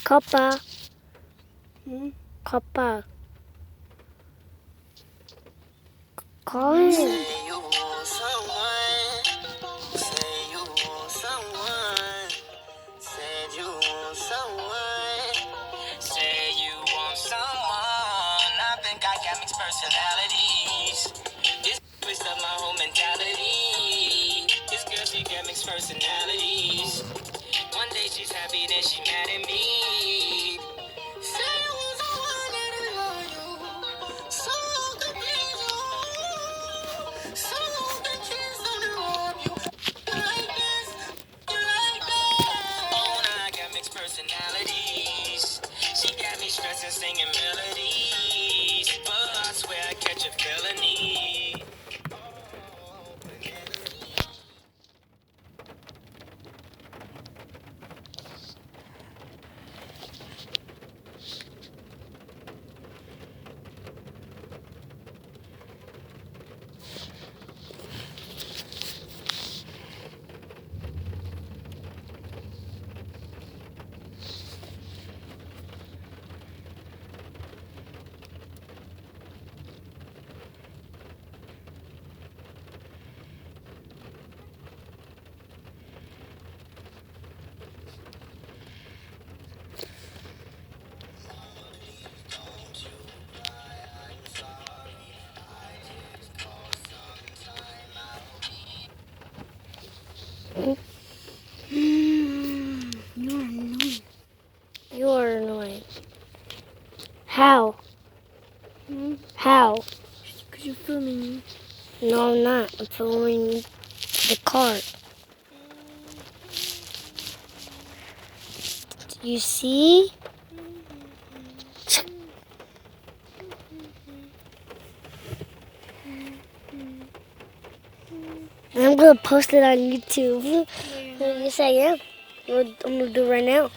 Copper. Copper. Call him. Say you want someone. Say you want someone. Said you want someone. Say you want someone. I think I got mixed personalities. This twist up my whole mentality. This girl, she got mixed personalities. One day she's happy, then she mad at me. Say you want someone that I love you. Someone can please you. Someone can kiss on the road. You like this, you like that. Oh, now I got mixed personalities. She got me stressing, singing melodies. But I swear I catch a felony. You're annoying. You're annoying. How? How? Because you're filming me. No, I'm not. I'm filming the cart. You see? I'm gonna post it on YouTube. Yes, I am. I'm gonna do it right now.